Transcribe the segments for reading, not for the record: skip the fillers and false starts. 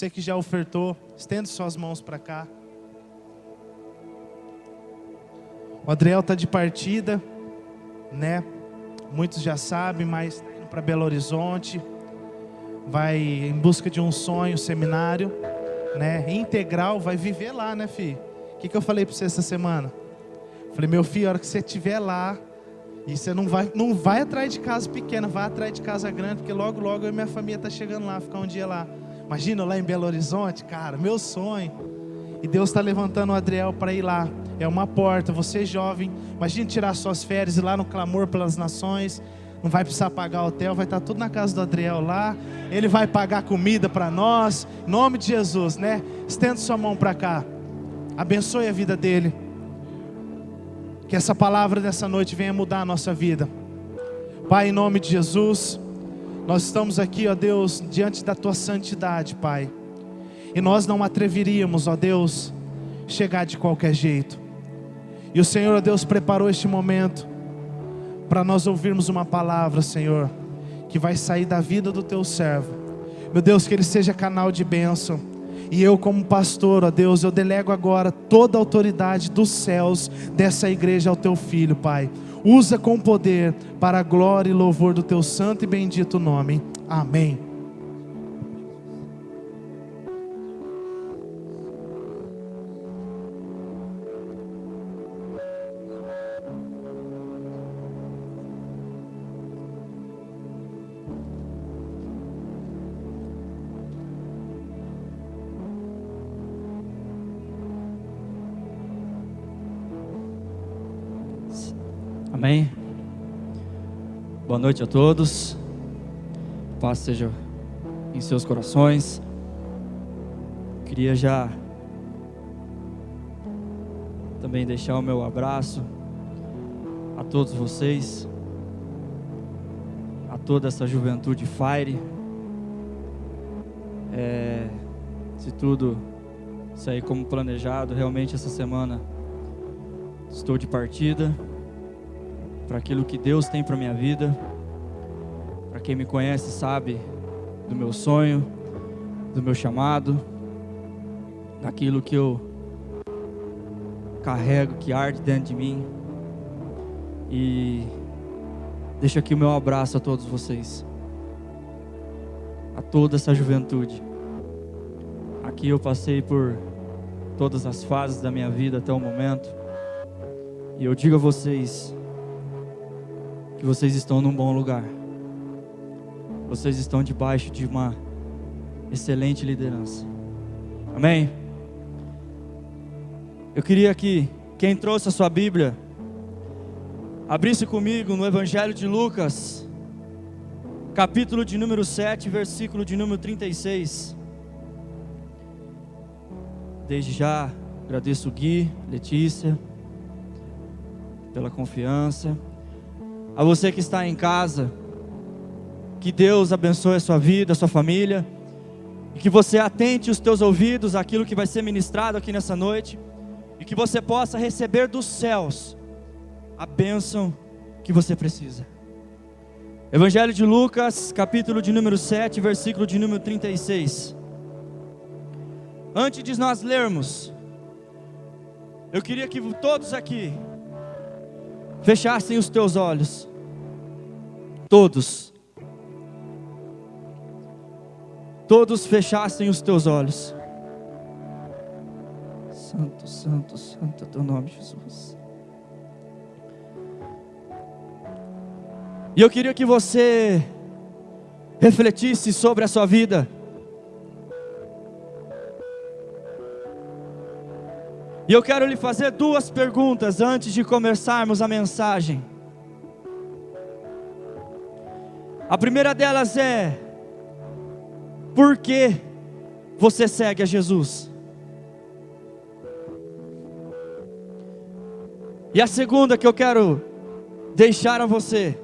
Você que já ofertou, estenda suas mãos para cá. O Adriel está de partida, né? Muitos já sabem, mas está indo para Belo Horizonte. Vai em busca de um sonho, seminário, né? Integral, vai viver lá, né, filho? O que eu falei para você essa semana? Falei, meu filho, a hora que você estiver lá, e você não vai atrás de casa pequena, vai atrás de casa grande, porque logo, logo eu e minha família tá chegando lá, ficar um dia lá. Imagina lá em Belo Horizonte, cara, meu sonho. E Deus está levantando o Adriel para ir lá. É uma porta, você jovem, imagina tirar suas férias e ir lá no clamor pelas nações. Não vai precisar pagar hotel, vai estar tudo na casa do Adriel lá. Ele vai pagar comida para nós, em nome de Jesus, né? Estenda sua mão para cá, abençoe a vida dele. Que essa palavra dessa noite venha mudar a nossa vida. Pai, em nome de Jesus, nós estamos aqui, ó Deus, diante da Tua santidade, Pai. E nós não atreveríamos, ó Deus, chegar de qualquer jeito. E o Senhor, ó Deus, preparou este momento para nós ouvirmos uma palavra, Senhor, que vai sair da vida do Teu servo. Meu Deus, que ele seja canal de bênção. E eu como pastor, ó Deus, eu delego agora toda a autoridade dos céus dessa igreja ao Teu Filho, Pai. Usa com poder para a glória e louvor do Teu santo e bendito nome. Amém. Amém. Boa noite a todos. Paz seja em seus corações. Queria já também deixar o meu abraço a todos vocês, a toda essa juventude Fire. Se tudo sair como planejado, realmente essa semana estou de partida para aquilo que Deus tem para minha vida. Para quem me conhece sabe do meu sonho, do meu chamado, daquilo que eu carrego, que arde dentro de mim. E deixo aqui o meu abraço a todos vocês, a toda essa juventude. Aqui eu passei por todas as fases da minha vida até o momento, e eu digo a vocês que vocês estão num bom lugar. Vocês estão debaixo de uma excelente liderança. Amém? Eu queria que quem trouxe a sua Bíblia abrisse comigo no Evangelho de Lucas, capítulo de número 7, versículo de número 36. Desde já agradeço o Gui, Letícia, pela confiança. A você que está em casa, que Deus abençoe a sua vida, a sua família, e que você atente os teus ouvidos àquilo que vai ser ministrado aqui nessa noite, e que você possa receber dos céus a bênção que você precisa. Evangelho de Lucas, capítulo de número 7, versículo de número 36. Antes de nós lermos, eu queria que todos aqui fechassem os teus olhos. Todos fechassem os teus olhos. Santo, santo, santo é teu nome, Jesus. E eu queria que você refletisse sobre a sua vida. E eu quero lhe fazer duas perguntas antes de começarmos a mensagem. A primeira delas é: por que você segue a Jesus? E a segunda que eu quero deixar a você: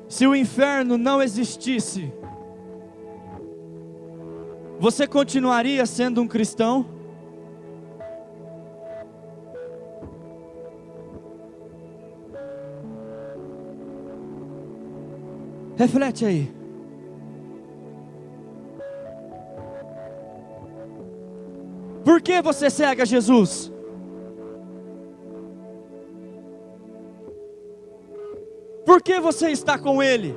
se o inferno não existisse, você continuaria sendo um cristão? Reflete aí. Por que você segue a Jesus? Por que você está com Ele?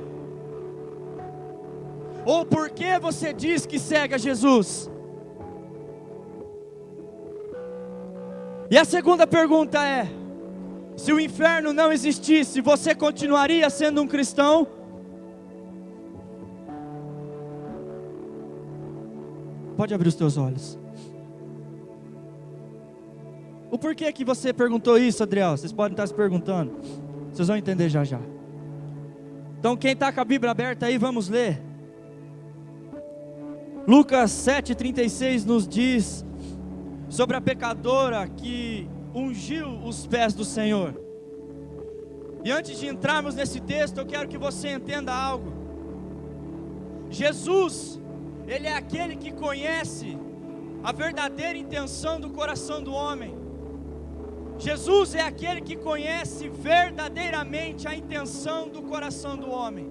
Ou por que você diz que segue a Jesus? E a segunda pergunta é: se o inferno não existisse, você continuaria sendo um cristão? Pode abrir os teus olhos. O porquê que você perguntou isso, Adriel? Vocês podem estar se perguntando. Vocês vão entender já já. Então quem está com a Bíblia aberta aí, vamos ler. Lucas 7,36 nos diz sobre a pecadora que ungiu os pés do Senhor. E antes de entrarmos nesse texto, eu quero que você entenda algo. Jesus, Ele é aquele que conhece a verdadeira intenção do coração do homem. Jesus é aquele que conhece verdadeiramente a intenção do coração do homem.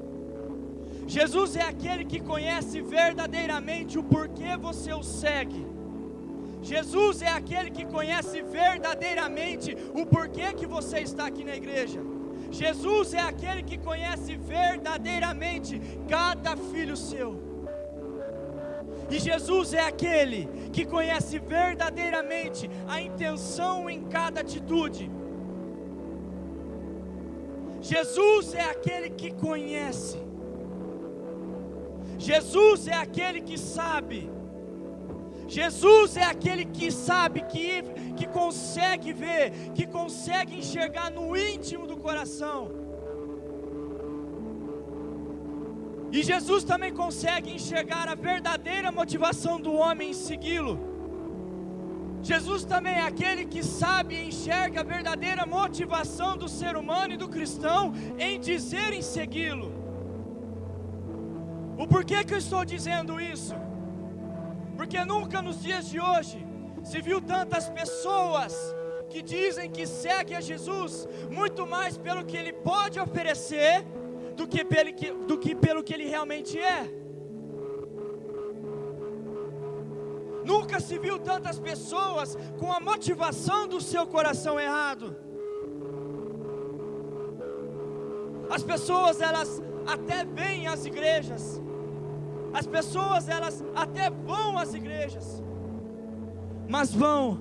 Jesus é aquele que conhece verdadeiramente o porquê você o segue. Jesus é aquele que conhece verdadeiramente o porquê que você está aqui na igreja. Jesus é aquele que conhece verdadeiramente cada filho seu. E Jesus é aquele que conhece verdadeiramente a intenção em cada atitude. Jesus é aquele que conhece. Jesus é aquele que sabe. Jesus é aquele que sabe, que consegue ver, que consegue enxergar no íntimo do coração. E Jesus também consegue enxergar a verdadeira motivação do homem em segui-lo. Jesus também é aquele que sabe e enxerga a verdadeira motivação do ser humano e do cristão em dizer em segui-lo. O porquê que eu estou dizendo isso? Porque nunca nos dias de hoje se viu tantas pessoas que dizem que seguem a Jesus, muito mais pelo que Ele pode oferecer, do que pelo que Ele realmente é. Nunca se viu tantas pessoas com a motivação do seu coração errado. As pessoas, elas até vêm às igrejas, as pessoas, elas até vão às igrejas, mas vão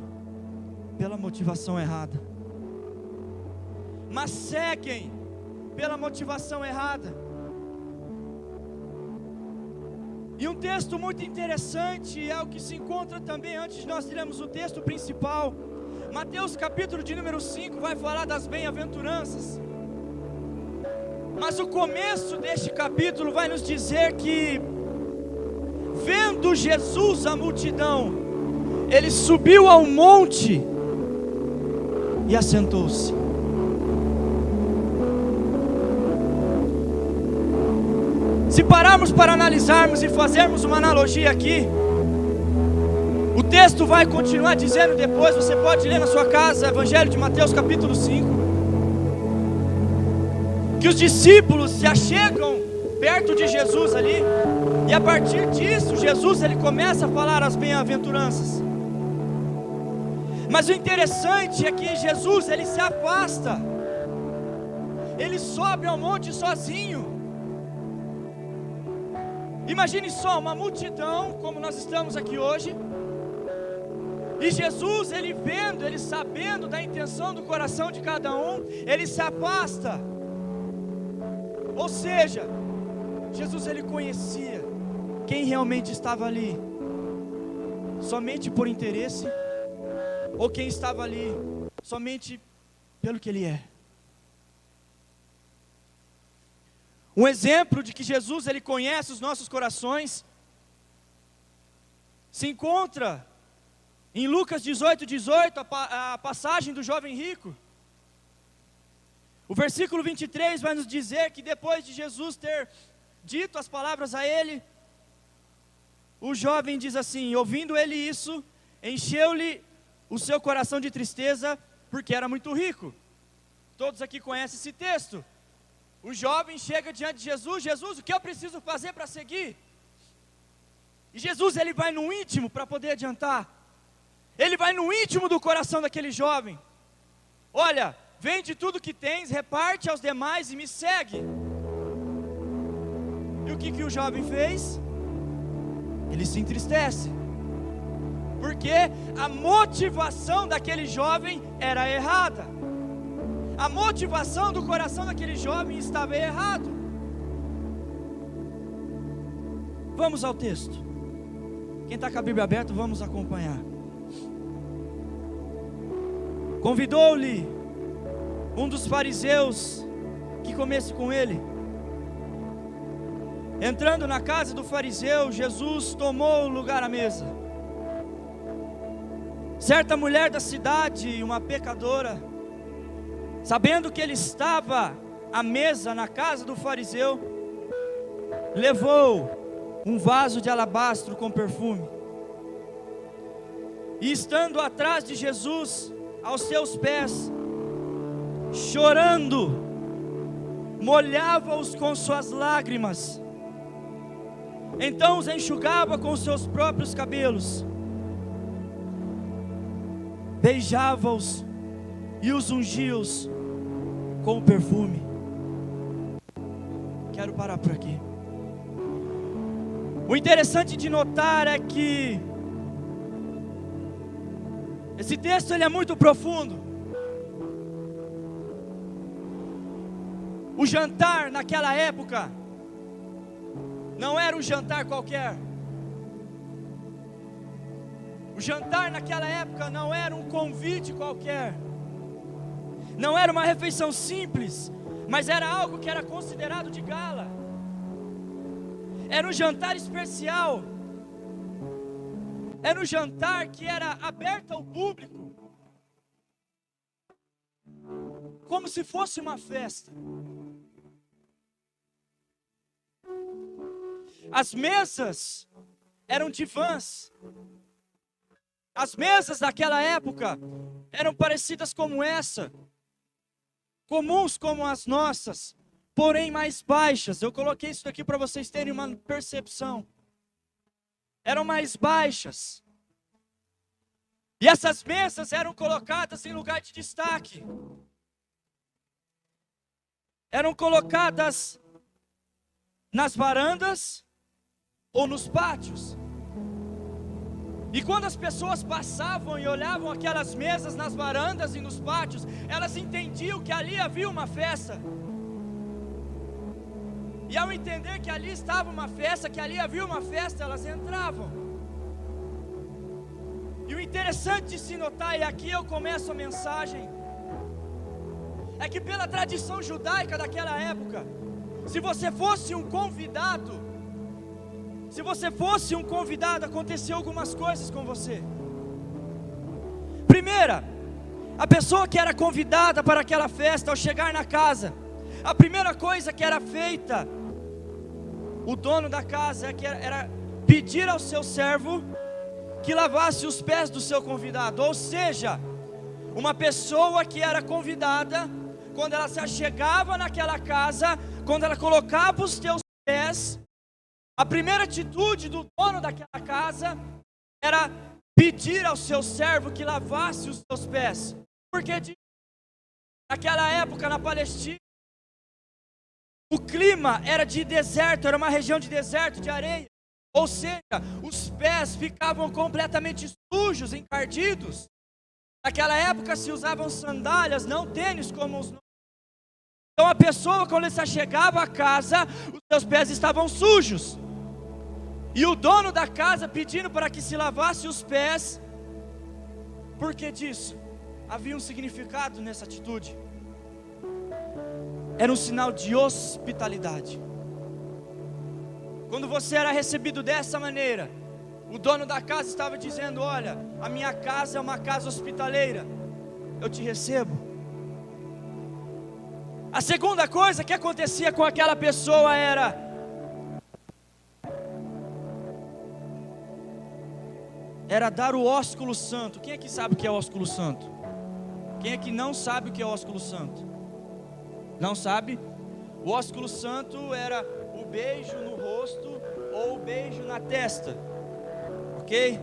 pela motivação errada, mas seguem pela motivação errada. E um texto muito interessante é o que se encontra também antes de nós lermos o texto principal. Mateus capítulo de número 5 vai falar das bem-aventuranças. Mas o começo deste capítulo vai nos dizer que, vendo Jesus a multidão, Ele subiu ao monte e assentou-se. Se pararmos para analisarmos e fazermos uma analogia aqui, o texto vai continuar dizendo depois, você pode ler na sua casa, Evangelho de Mateus capítulo 5, que os discípulos se achegam perto de Jesus ali, e a partir disso, Jesus ele começa a falar as bem-aventuranças. Mas o interessante é que Jesus ele se afasta, ele sobe ao monte sozinho. Imagine só uma multidão, como nós estamos aqui hoje, e Jesus, ele vendo, ele sabendo da intenção do coração de cada um, ele se afasta. Ou seja, Jesus ele conhecia quem realmente estava ali, somente por interesse, ou quem estava ali, somente pelo que ele é. Um exemplo de que Jesus ele conhece os nossos corações se encontra em Lucas 18:18, a passagem do jovem rico. O versículo 23 vai nos dizer que depois de Jesus ter dito as palavras a ele, o jovem diz assim: ouvindo ele isso, encheu-lhe o seu coração de tristeza, porque era muito rico. Todos aqui conhecem esse texto. O jovem chega diante de Jesus: Jesus, o que eu preciso fazer para seguir? E Jesus ele vai no íntimo para poder adiantar. Ele vai no íntimo do coração daquele jovem. Olha, vende tudo que tens, reparte aos demais e me segue. E o que o jovem fez? Ele se entristece, porque a motivação daquele jovem era errada. A motivação do coração daquele jovem estava errado. Vamos ao texto. Quem está com a Bíblia aberta, vamos acompanhar. Convidou-lhe um dos fariseus que comesse com ele. Entrando na casa do fariseu, Jesus tomou lugar à mesa. Certa mulher da cidade, uma pecadora, sabendo que ele estava à mesa na casa do fariseu, levou um vaso de alabastro com perfume. E estando atrás de Jesus, aos seus pés, chorando, molhava-os com suas lágrimas. Então os enxugava com seus próprios cabelos, beijava-os e os ungia-os com o perfume. Quero parar por aqui. O interessante de notar é que esse texto ele é muito profundo. O jantar naquela época não era um jantar qualquer. O jantar naquela época não era um convite qualquer. Não era uma refeição simples, mas era algo que era considerado de gala. Era um jantar especial. Era um jantar que era aberto ao público, como se fosse uma festa. As mesas eram divãs. As mesas daquela época eram parecidas como essa, comuns como as nossas, porém mais baixas. Eu coloquei isso aqui para vocês terem uma percepção. Eram mais baixas. E essas mesas eram colocadas em lugar de destaque. Eram colocadas nas varandas ou nos pátios. E quando as pessoas passavam e olhavam aquelas mesas nas varandas e nos pátios, elas entendiam que ali havia uma festa. E ao entender que ali estava uma festa, que ali havia uma festa, elas entravam. E o interessante de se notar, e aqui eu começo a mensagem, é que pela tradição judaica daquela época, se você fosse um convidado, aconteceu algumas coisas com você. Primeira, a pessoa que era convidada para aquela festa, ao chegar na casa, a primeira coisa que era feita, o dono da casa era pedir ao seu servo que lavasse os pés do seu convidado. Ou seja, uma pessoa que era convidada, quando ela se achegava naquela casa, quando ela colocava os teus pés, a primeira atitude do dono daquela casa era pedir ao seu servo que lavasse os seus pés. Porque naquela época na Palestina, o clima era de deserto, era uma região de deserto, de areia. Ou seja, os pés ficavam completamente sujos, encardidos. Naquela época se usavam sandálias, não tênis como os. Então a pessoa, quando se chegava à casa, os seus pés estavam sujos. E o dono da casa pedindo para que se lavasse os pés. Por que disso? Havia um significado nessa atitude. Era um sinal de hospitalidade. Quando você era recebido dessa maneira, o dono da casa estava dizendo: olha, a minha casa é uma casa hospitaleira, eu te recebo. A segunda coisa que acontecia com aquela pessoa era dar o ósculo santo. Quem é que sabe o que é o ósculo santo? Quem é que não sabe o que é o ósculo santo? Não sabe? O ósculo santo era o beijo no rosto ou o beijo na testa, ok?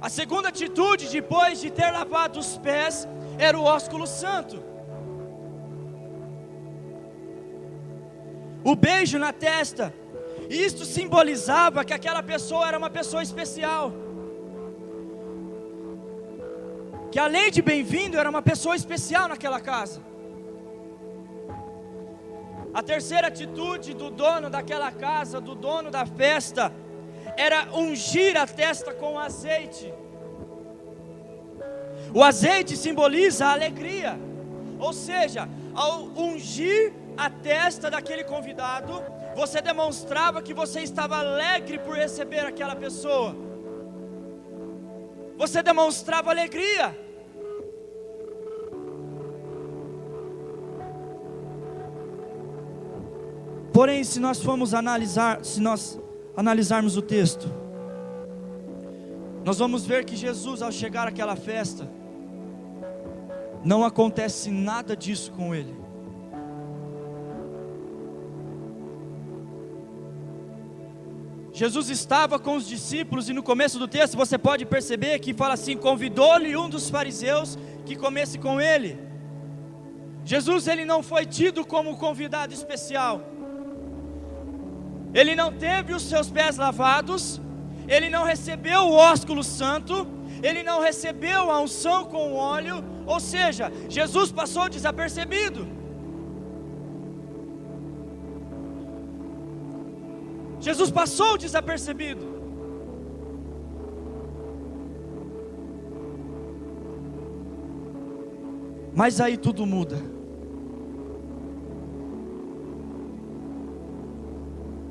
A segunda atitude, depois de ter lavado os pés, era o ósculo santo. O beijo na testa. Isto simbolizava que aquela pessoa era uma pessoa especial. Que além de bem-vindo, era uma pessoa especial naquela casa. A terceira atitude do dono daquela casa, do dono da festa, era ungir a testa com azeite. O azeite simboliza a alegria. Ou seja, ao ungir a testa daquele convidado, você demonstrava que você estava alegre por receber aquela pessoa. Você demonstrava alegria. Porém, se nós analisarmos o texto, nós vamos ver que Jesus, ao chegar àquela festa, não acontece nada disso com ele. Jesus estava com os discípulos e no começo do texto você pode perceber que fala assim: convidou-lhe um dos fariseus que comesse com ele. Jesus, ele não foi tido como convidado especial. Ele não teve os seus pés lavados, ele não recebeu o ósculo santo, ele não recebeu a unção com óleo, ou seja, Jesus passou desapercebido. Jesus passou desapercebido. Mas aí tudo muda.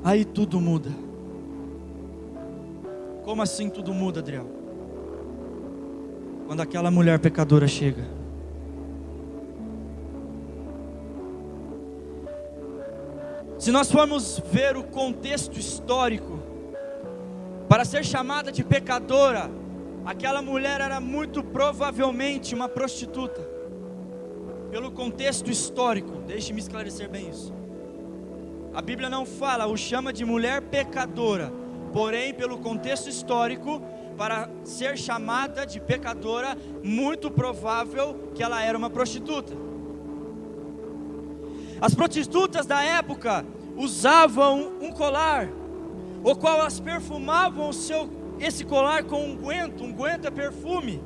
Aí tudo muda. Como assim tudo muda, Adriel? Quando aquela mulher pecadora chega. Se nós formos ver o contexto histórico, para ser chamada de pecadora, aquela mulher era muito provavelmente uma prostituta. Pelo contexto histórico, deixe-me esclarecer bem isso. A Bíblia não fala, o chama de mulher pecadora, porém pelo contexto histórico, para ser chamada de pecadora, muito provável que ela era uma prostituta. As prostitutas da época usavam um colar, o qual elas perfumavam esse colar com unguento. Unguento é perfume.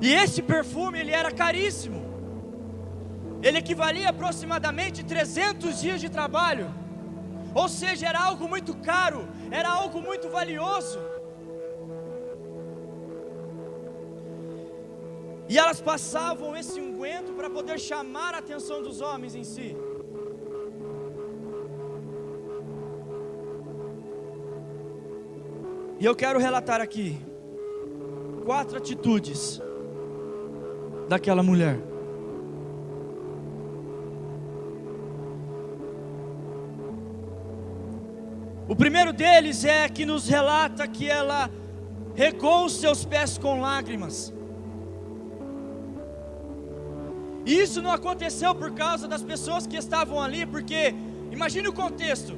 E esse perfume ele era caríssimo. Ele equivalia a aproximadamente 300 dias de trabalho. Ou seja, era algo muito caro, era algo muito valioso. E elas passavam esse unguento para poder chamar a atenção dos homens em si. E eu quero relatar aqui 4 atitudes daquela mulher. O primeiro deles é que nos relata que ela regou os seus pés com lágrimas. E isso não aconteceu por causa das pessoas que estavam ali, porque imagine o contexto.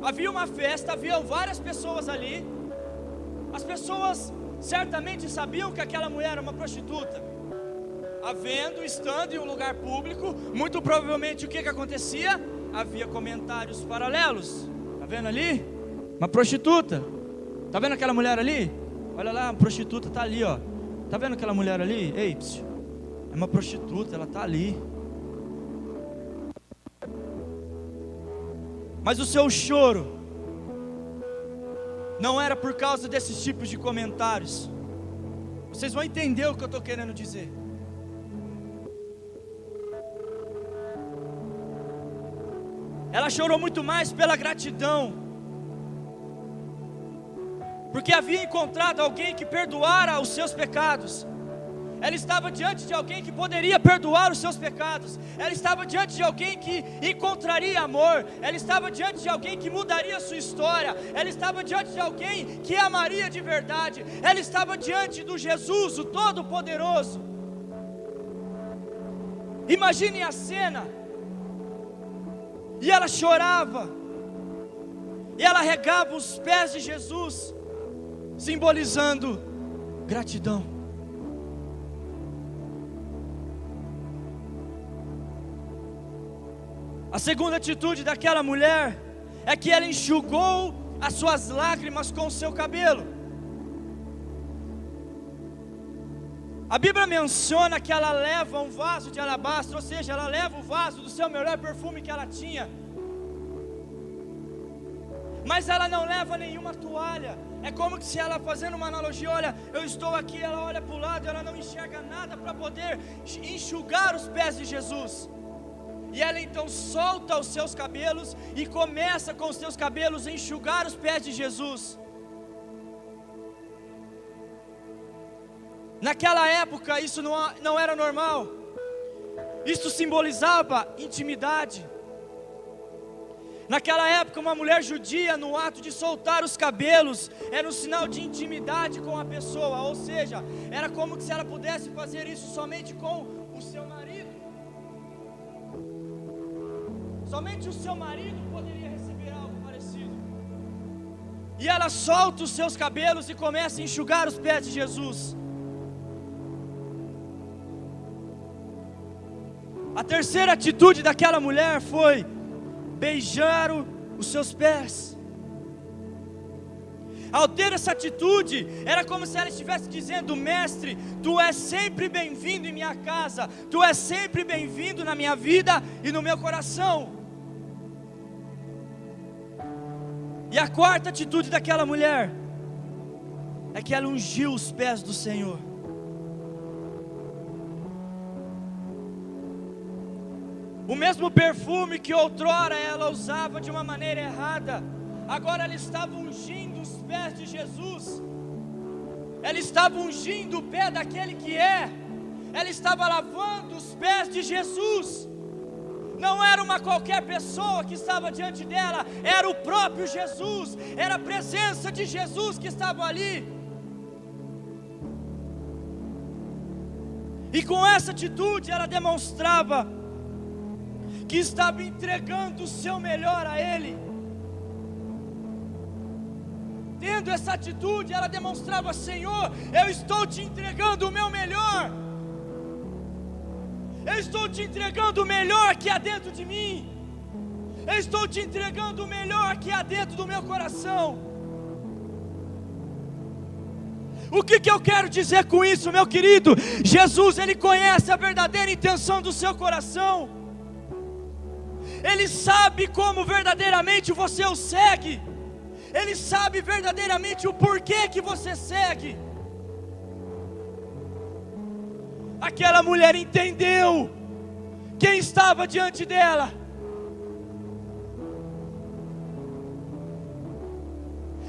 Havia uma festa, haviam várias pessoas ali. As pessoas certamente sabiam que aquela mulher era uma prostituta. Estando em um lugar público, muito provavelmente o que acontecia? Havia comentários paralelos. Está vendo ali? Uma prostituta. Está vendo aquela mulher ali? Olha lá, a prostituta está ali, ó. Está vendo aquela mulher ali? Ei, é uma prostituta, ela está ali. Mas o seu choro não era por causa desses tipos de comentários. Vocês vão entender o que eu estou querendo dizer. Ela chorou muito mais pela gratidão, porque havia encontrado alguém que perdoara os seus pecados. Ela estava diante de alguém que poderia perdoar os seus pecados. Ela estava diante de alguém que encontraria amor. Ela estava diante de alguém que mudaria a sua história. Ela estava diante de alguém que amaria de verdade. Ela estava diante do Jesus, o Todo-Poderoso. Imaginem a cena. E ela chorava. E ela regava os pés de Jesus. simbolizando gratidão. A segunda atitude daquela mulher é que ela enxugou as suas lágrimas com o seu cabelo. A Bíblia menciona que ela leva um vaso de alabastro, ou seja, ela leva o vaso do seu melhor perfume que ela tinha. Mas ela não leva nenhuma toalha. É como se ela, fazendo uma analogia, olha, eu estou aqui, ela olha para o lado, ela não enxerga nada para poder enxugar os pés de Jesus. E ela então solta os seus cabelos e começa com os seus cabelos a enxugar os pés de Jesus. Naquela época isso não era normal. Isso simbolizava intimidade. Naquela época uma mulher judia, no ato de soltar os cabelos, era um sinal de intimidade com a pessoa. Ou seja, era como se ela pudesse fazer isso somente com o seu marido. Somente o seu marido poderia receber algo parecido. E ela solta os seus cabelos e começa a enxugar os pés de Jesus. A terceira atitude daquela mulher foi beijar os seus pés. Ao ter essa atitude, era como se ela estivesse dizendo: mestre, tu és sempre bem-vindo em minha casa, tu és sempre bem-vindo na minha vida e no meu coração. E a quarta atitude daquela mulher é que ela ungiu os pés do Senhor. O mesmo perfume que outrora ela usava de uma maneira errada, agora ela estava ungindo os pés de Jesus. Ela estava ungindo o pé daquele que é. Ela estava lavando os pés de Jesus. Não era uma qualquer pessoa que estava diante dela, era o próprio Jesus, era a presença de Jesus que estava ali. E com essa atitude ela demonstrava que estava entregando o seu melhor a Ele. Tendo essa atitude, ela demonstrava: Senhor, eu estou te entregando o meu melhor. Eu estou te entregando o melhor que há dentro de mim. Eu estou te entregando o melhor que há dentro do meu coração. O que eu quero dizer com isso, meu querido? Jesus, Ele conhece a verdadeira intenção do seu coração. Ele sabe como verdadeiramente você o segue. Ele sabe verdadeiramente o porquê que você segue. Aquela mulher entendeu quem estava diante dela.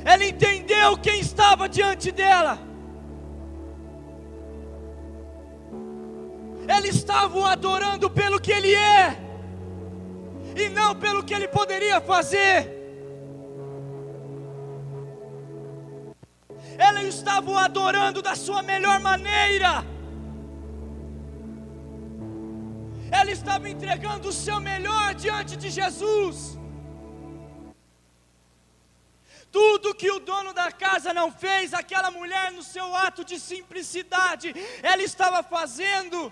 Ela entendeu quem estava diante dela. Ela estava o adorando pelo que Ele é, e não pelo que Ele poderia fazer. Ela estava o adorando da sua melhor maneira. Ela estava entregando o seu melhor diante de Jesus. Tudo que o dono da casa não fez, aquela mulher, no seu ato de simplicidade, ela estava fazendo.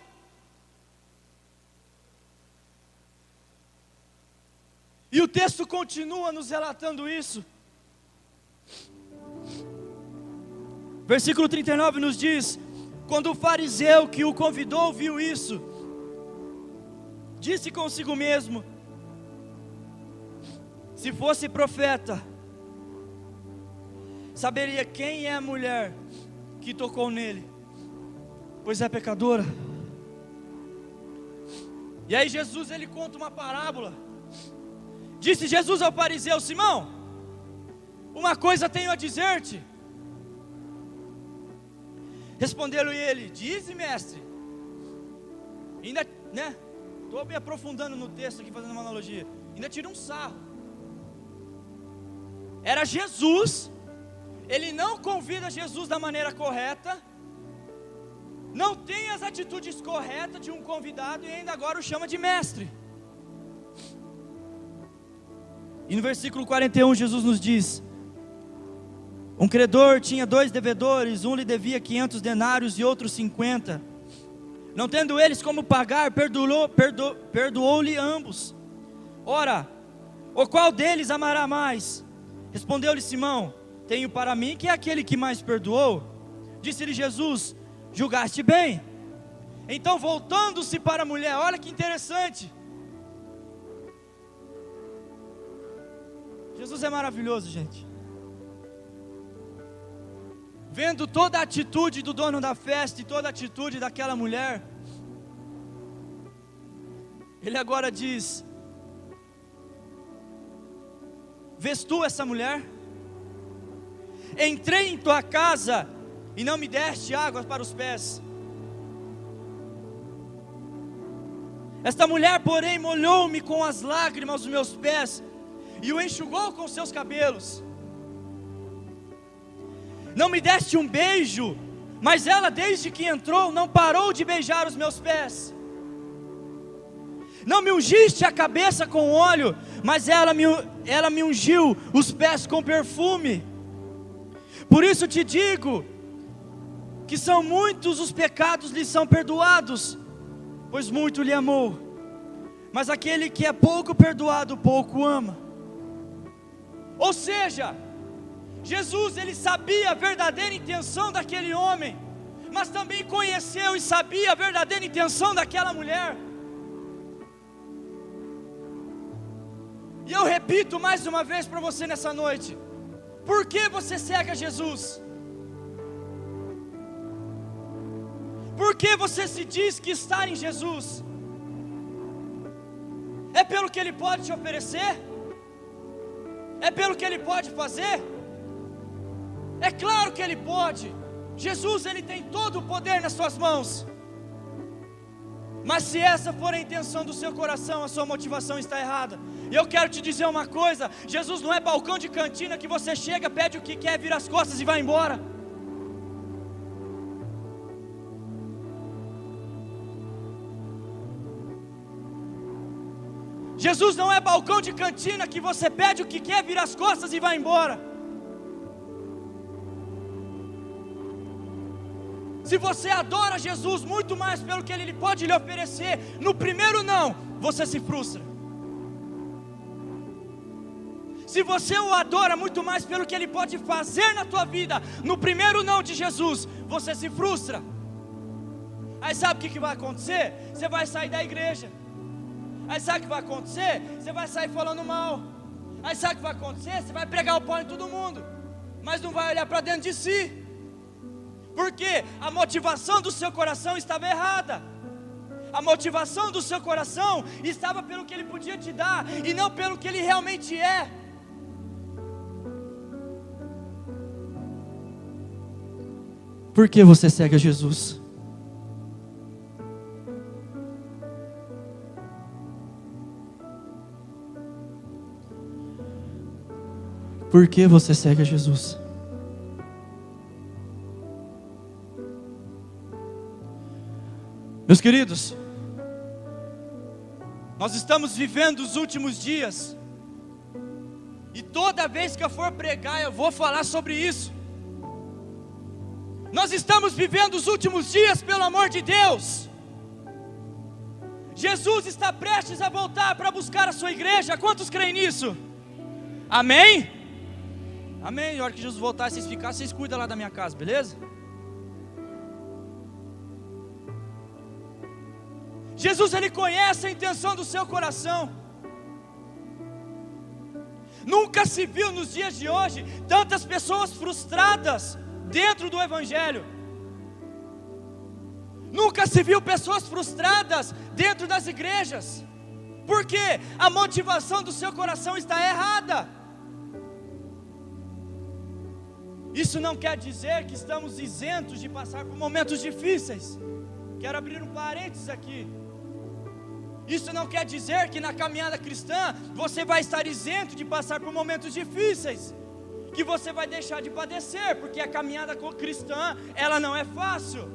E o texto continua nos relatando isso. Versículo 39 nos diz: quando o fariseu que o convidou viu isso, disse consigo mesmo: se fosse profeta, saberia quem é a mulher que tocou nele, pois é pecadora. E aí Jesus, ele conta uma parábola. Disse Jesus ao fariseu: Simão, uma coisa tenho a dizer-te. Respondeu-lhe ele: dize, mestre. Ainda, né? Estou me aprofundando no texto aqui, fazendo uma analogia. Ainda tira um sarro. Era Jesus. Ele não convida Jesus da maneira correta, não tem as atitudes corretas de um convidado, e ainda agora o chama de mestre. E no versículo 41 Jesus nos diz: Um credor tinha 2 devedores, um lhe devia 500 denários e outro 50. Não tendo eles como pagar, perdoou-lhe ambos. Ora, o qual deles amará mais? Respondeu-lhe Simão: tenho para mim que é aquele que mais perdoou. Disse-lhe Jesus: julgaste bem. Então, voltando-se para a mulher, olha que interessante. Jesus é maravilhoso, gente. Vendo toda a atitude do dono da festa e toda a atitude daquela mulher, ele agora diz: vês tu essa mulher? Entrei em tua casa e não me deste água para os pés. Esta mulher, porém, molhou-me com as lágrimas os meus pés e o enxugou com seus cabelos. Não me deste um beijo, mas ela desde que entrou não parou de beijar os meus pés. Não me ungiste a cabeça com óleo, mas ela me ungiu os pés com perfume. Por isso te digo, que são muitos os pecados lhe são perdoados, pois muito lhe amou. Mas aquele que é pouco perdoado, pouco ama. Ou seja, Jesus, ele sabia a verdadeira intenção daquele homem, mas também conheceu e sabia a verdadeira intenção daquela mulher. E eu repito mais uma vez para você nessa noite: por que você segue a Jesus? Por que você se diz que está em Jesus? É pelo que Ele pode te oferecer? É pelo que Ele pode fazer? É claro que Ele pode. Jesus, Ele tem todo o poder nas suas mãos. Mas se essa for a intenção do seu coração, a sua motivação está errada. E eu quero te dizer uma coisa: Jesus não é balcão de cantina que você chega, pede o que quer, vira as costas e vai embora. Jesus não é balcão de cantina que você pede o que quer, vira as costas e vai embora. Se você adora Jesus muito mais pelo que Ele pode lhe oferecer, no primeiro não, você se frustra. Se você o adora muito mais pelo que Ele pode fazer na tua vida, no primeiro não de Jesus, você se frustra. Aí sabe o que vai acontecer? Você vai sair da igreja. Aí sabe o que vai acontecer? Você vai sair falando mal. Aí sabe o que vai acontecer? Você vai pregar o pau em todo mundo, mas não vai olhar para dentro de si. Porque a motivação do seu coração estava errada. A motivação do seu coração estava pelo que Ele podia te dar e não pelo que Ele realmente é. Por que você segue a Jesus? Por que você segue a Jesus? Meus queridos, nós estamos vivendo os últimos dias, e toda vez que eu for pregar, eu vou falar sobre isso. Nós estamos vivendo os últimos dias, pelo amor de Deus. Jesus está prestes a voltar para buscar a sua igreja. Quantos creem nisso? Amém? Amém. Na hora que Jesus voltar, vocês ficarem, vocês cuidam lá da minha casa, beleza? Jesus, Ele conhece a intenção do seu coração. Nunca se viu nos dias de hoje tantas pessoas frustradas dentro do Evangelho. Nunca se viu pessoas frustradas dentro das igrejas. Porque a motivação do seu coração está errada. Isso não quer dizer que estamos isentos de passar por momentos difíceis. Quero abrir um parênteses aqui. Isso não quer dizer que na caminhada cristã você vai estar isento de passar por momentos difíceis, que você vai deixar de padecer, porque a caminhada cristã, ela não é fácil.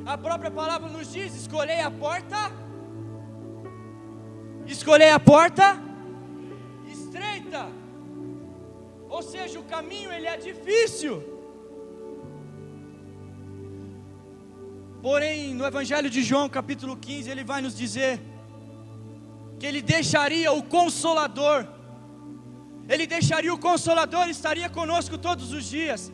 A própria palavra nos diz: escolhei a porta estreita. Ou seja, o caminho ele é difícil. Porém, no Evangelho de João, capítulo 15, ele vai nos dizer que ele deixaria o Consolador. Ele deixaria o Consolador e estaria conosco todos os dias.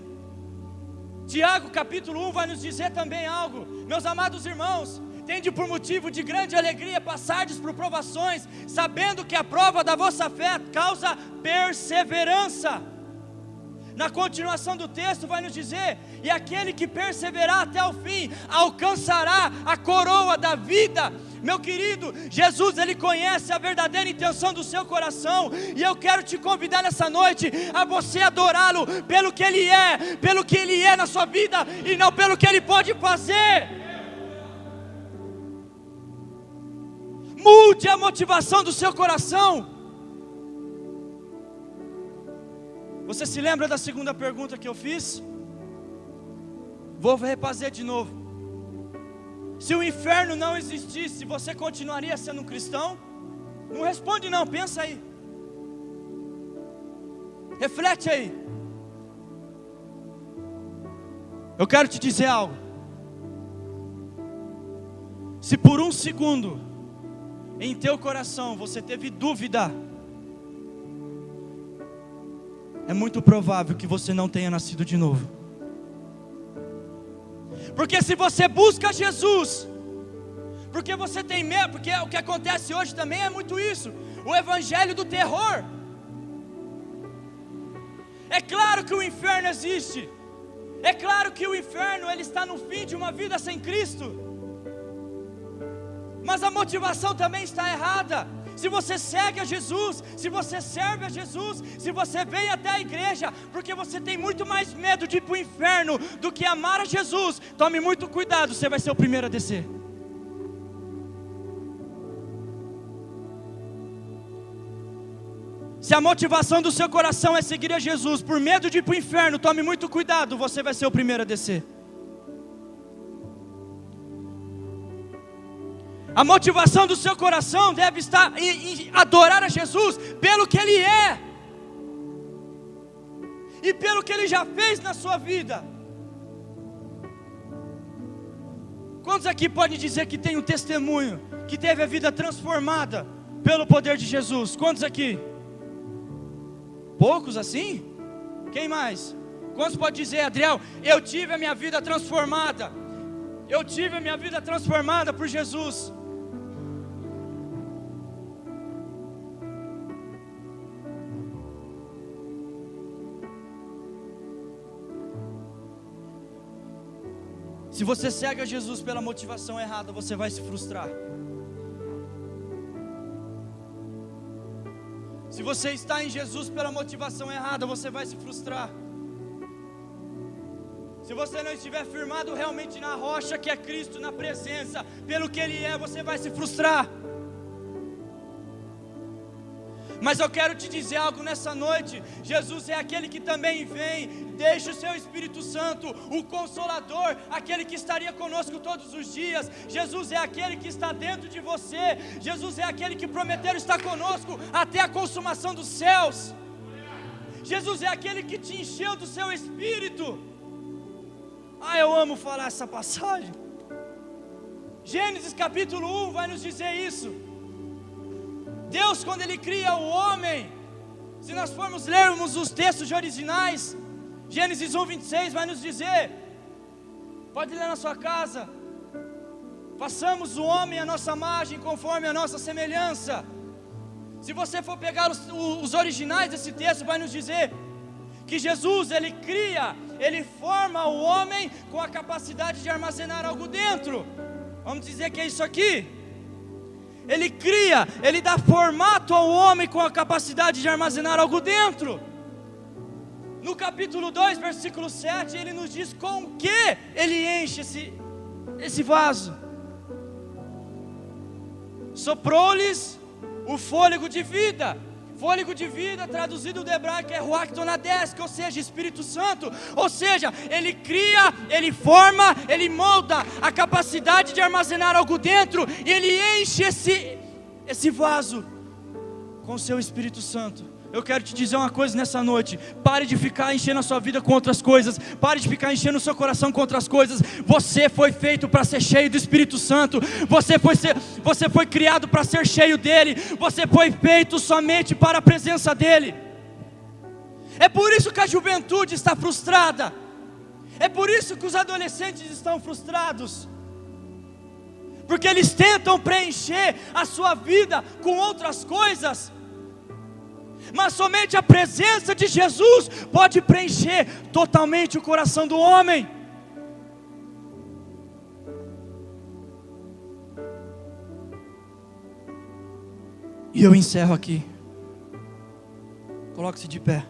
Tiago, capítulo 1, vai nos dizer também algo. Meus amados irmãos, tende por motivo de grande alegria passardes por provações, sabendo que a prova da vossa fé causa perseverança. Na continuação do texto vai nos dizer: e aquele que perseverar até o fim, alcançará a coroa da vida. Meu querido, Jesus, Ele conhece a verdadeira intenção do seu coração, e eu quero te convidar nessa noite a você adorá-lo pelo que Ele é na sua vida, e não pelo que Ele pode fazer. Mude a motivação do seu coração. Você se lembra da segunda pergunta que eu fiz? Vou refazer de novo. Se o inferno não existisse, você continuaria sendo um cristão? Não responde não, pensa aí. Reflete aí. Eu quero te dizer algo. Se por um segundo em teu coração você teve dúvida, é muito provável que você não tenha nascido de novo. Porque se você busca Jesus, porque você tem medo, porque o que acontece hoje também é muito isso, o evangelho do terror. É claro que o inferno existe, é claro que o inferno ele está no fim de uma vida sem Cristo, mas a motivação também está errada. Se você segue a Jesus, se você serve a Jesus, se você vem até a igreja, porque você tem muito mais medo de ir para o inferno do que amar a Jesus, tome muito cuidado, você vai ser o primeiro a descer. Se a motivação do seu coração é seguir a Jesus, por medo de ir para o inferno, tome muito cuidado, você vai ser o primeiro a descer. A motivação do seu coração deve estar em adorar a Jesus pelo que Ele é e pelo que Ele já fez na sua vida. Quantos aqui podem dizer que tem um testemunho, que teve a vida transformada pelo poder de Jesus? Quantos aqui? Poucos assim? Quem mais? Quantos podem dizer: Adriel, eu tive a minha vida transformada, eu tive a minha vida transformada por Jesus? Se você segue a Jesus pela motivação errada, você vai se frustrar. Se você está em Jesus pela motivação errada, você vai se frustrar. Se você não estiver firmado realmente na rocha que é Cristo, na presença, pelo que Ele é, você vai se frustrar. Mas eu quero te dizer algo nessa noite: Jesus é aquele que também vem, deixa o seu Espírito Santo, o Consolador, aquele que estaria conosco todos os dias. Jesus é aquele que está dentro de você. Jesus é aquele que prometeu estar conosco até a consumação dos céus. Jesus é aquele que te encheu do seu Espírito. Eu amo falar essa passagem. Gênesis capítulo 1 vai nos dizer isso. Deus, quando Ele cria o homem, se nós formos lermos os textos originais, Gênesis 1:26 vai nos dizer, pode ler na sua casa: façamos o homem à nossa imagem, conforme a nossa semelhança. Se você for pegar os originais desse texto, vai nos dizer que Jesus, Ele cria, Ele forma o homem com a capacidade de armazenar algo dentro. Vamos dizer que é isso aqui. Ele cria, Ele dá formato ao homem com a capacidade de armazenar algo dentro. No capítulo 2, versículo 7, Ele nos diz com que Ele enche esse vaso. Soprou-lhes o fôlego de vida. Fôlego de vida, traduzido do hebraico, é Ruach Tonadesc, ou seja, Espírito Santo. Ou seja, Ele cria, Ele forma, Ele molda a capacidade de armazenar algo dentro, e Ele enche esse vaso com o seu Espírito Santo. Eu quero te dizer uma coisa nessa noite: pare de ficar enchendo a sua vida com outras coisas, pare de ficar enchendo o seu coração com outras coisas. Você foi feito para ser cheio do Espírito Santo, você foi criado para ser cheio dele, você foi feito somente para a presença dele. É por isso que a juventude está frustrada, é por isso que os adolescentes estão frustrados, porque eles tentam preencher a sua vida com outras coisas, mas somente a presença de Jesus pode preencher totalmente o coração do homem. E eu encerro aqui. Coloque-se de pé.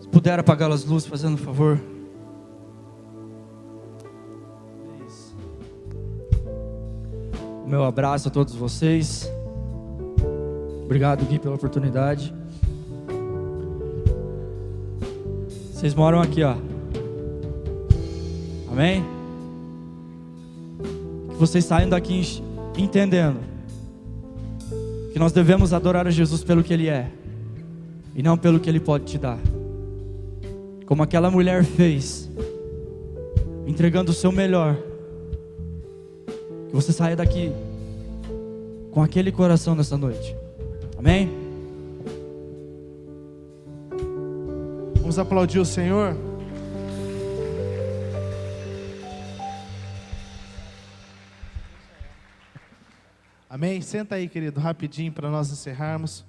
Se puder apagar as luzes, fazendo um favor. Meu abraço a todos vocês. Obrigado, Gui, pela oportunidade. Vocês moram aqui, ó. Amém? Que vocês saiam daqui entendendo que nós devemos adorar a Jesus pelo que Ele é e não pelo que Ele pode te dar. Como aquela mulher fez, entregando o seu melhor. Que você saia daqui com aquele coração nessa noite. Amém? Vamos aplaudir o Senhor. Amém? Senta aí, querido, rapidinho para nós encerrarmos.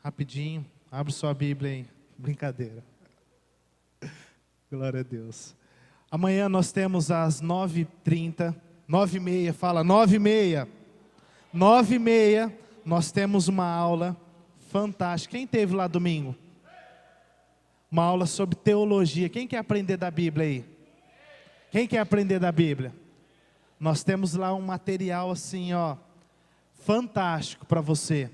Rapidinho, abre sua Bíblia aí. Brincadeira. Glória a Deus. Amanhã nós temos às 9h30, 9h30, fala 9h30. 9h30, nós temos uma aula fantástica. Quem teve lá domingo? Uma aula sobre teologia. Quem quer aprender da Bíblia aí? Quem quer aprender da Bíblia? Nós temos lá um material assim, ó, fantástico para você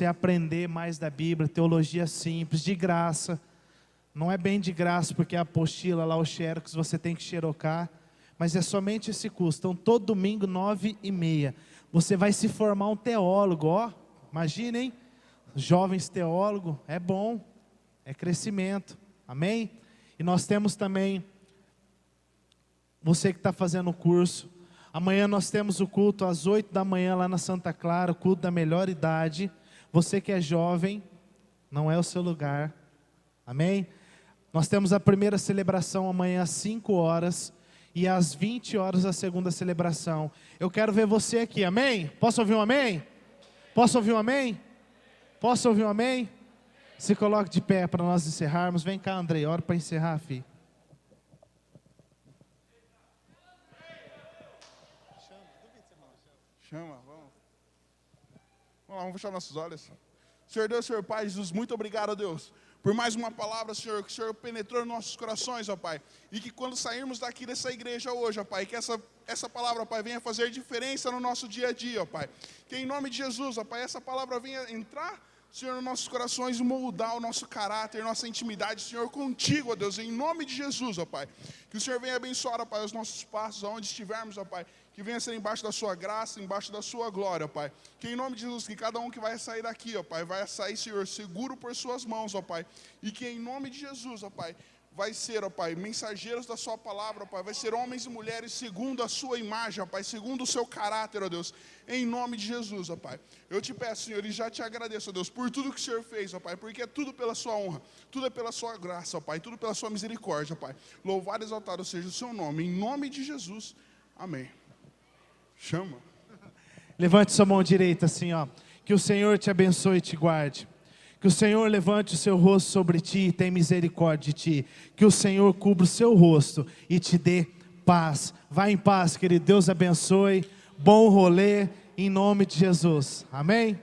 aprender mais da Bíblia, teologia simples, de graça. Não é bem de graça, porque a apostila lá, o xerox, você tem que xerocar, mas é somente esse custo. Então, todo domingo, 9h30, você vai se formar um teólogo, ó. Imaginem, jovens teólogos, é bom, é crescimento, amém? E nós temos também, você que está fazendo o curso, amanhã nós temos o culto às 8 da manhã lá na Santa Clara, o culto da melhor idade. Você que é jovem, não é o seu lugar, amém? Nós temos a primeira celebração amanhã às 5 horas e às 20 horas a segunda celebração. Eu quero ver você aqui, amém? Posso ouvir um amém? Posso ouvir um amém? Posso ouvir um amém? Se coloque de pé para nós encerrarmos. Vem cá, Andrei, hora para encerrar, filho. Chama, vamos. Vamos lá, vamos fechar nossos olhos. Senhor Deus, Senhor Pai, Jesus, muito obrigado, Deus, por mais uma palavra, Senhor, que o Senhor penetrou em nossos corações, ó Pai, e que quando sairmos daqui dessa igreja hoje, ó Pai, que essa palavra, ó Pai, venha fazer diferença no nosso dia a dia, ó Pai, que em nome de Jesus, ó Pai, essa palavra venha entrar, Senhor, nos nossos corações, moldar o nosso caráter, nossa intimidade, Senhor, contigo, ó Deus, em nome de Jesus, ó Pai, que o Senhor venha abençoar, ó Pai, os nossos passos, aonde estivermos, ó Pai, que venha ser embaixo da sua graça, embaixo da sua glória, ó Pai. Que em nome de Jesus, que cada um que vai sair daqui, ó Pai, vai sair, Senhor, seguro por suas mãos, ó Pai. E que em nome de Jesus, ó Pai, vai ser, ó Pai, mensageiros da sua palavra, ó Pai. Vai ser homens e mulheres segundo a sua imagem, ó Pai, segundo o seu caráter, ó Deus. Em nome de Jesus, ó Pai. Eu te peço, Senhor, e já te agradeço, ó Deus, por tudo que o Senhor fez, ó Pai. Porque é tudo pela sua honra, tudo é pela sua graça, ó Pai. Tudo pela sua misericórdia, ó Pai. Louvado e exaltado seja o seu nome. Em nome de Jesus. Amém. Chama. Levante sua mão direita assim, ó. Que o Senhor te abençoe e te guarde. Que o Senhor levante o seu rosto sobre ti e tenha misericórdia de ti. Que o Senhor cubra o seu rosto e te dê paz. Vá em paz, querido. Deus abençoe. Bom rolê em nome de Jesus. Amém?